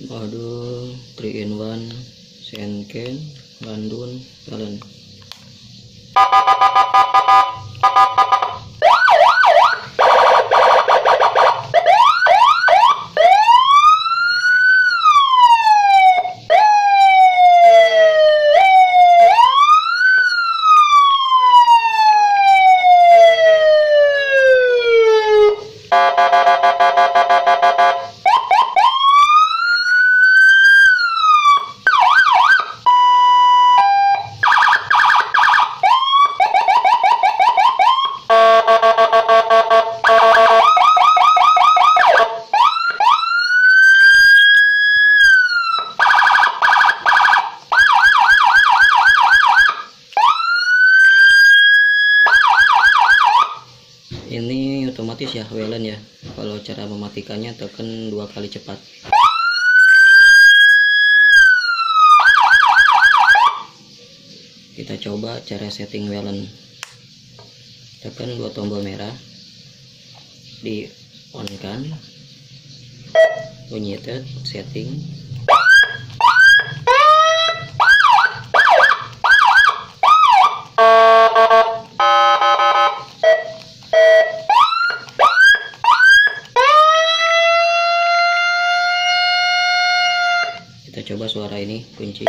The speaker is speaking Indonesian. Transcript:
Modul 3-in-1 Senken Landun Talent. Ini otomatis ya Welen ya. Kalau cara mematikannya tekan 2 kali cepat. Kita coba cara setting Welen. Tekan 2 tombol merah, di on kan, bunyi setting. Kita coba suara ini kunci.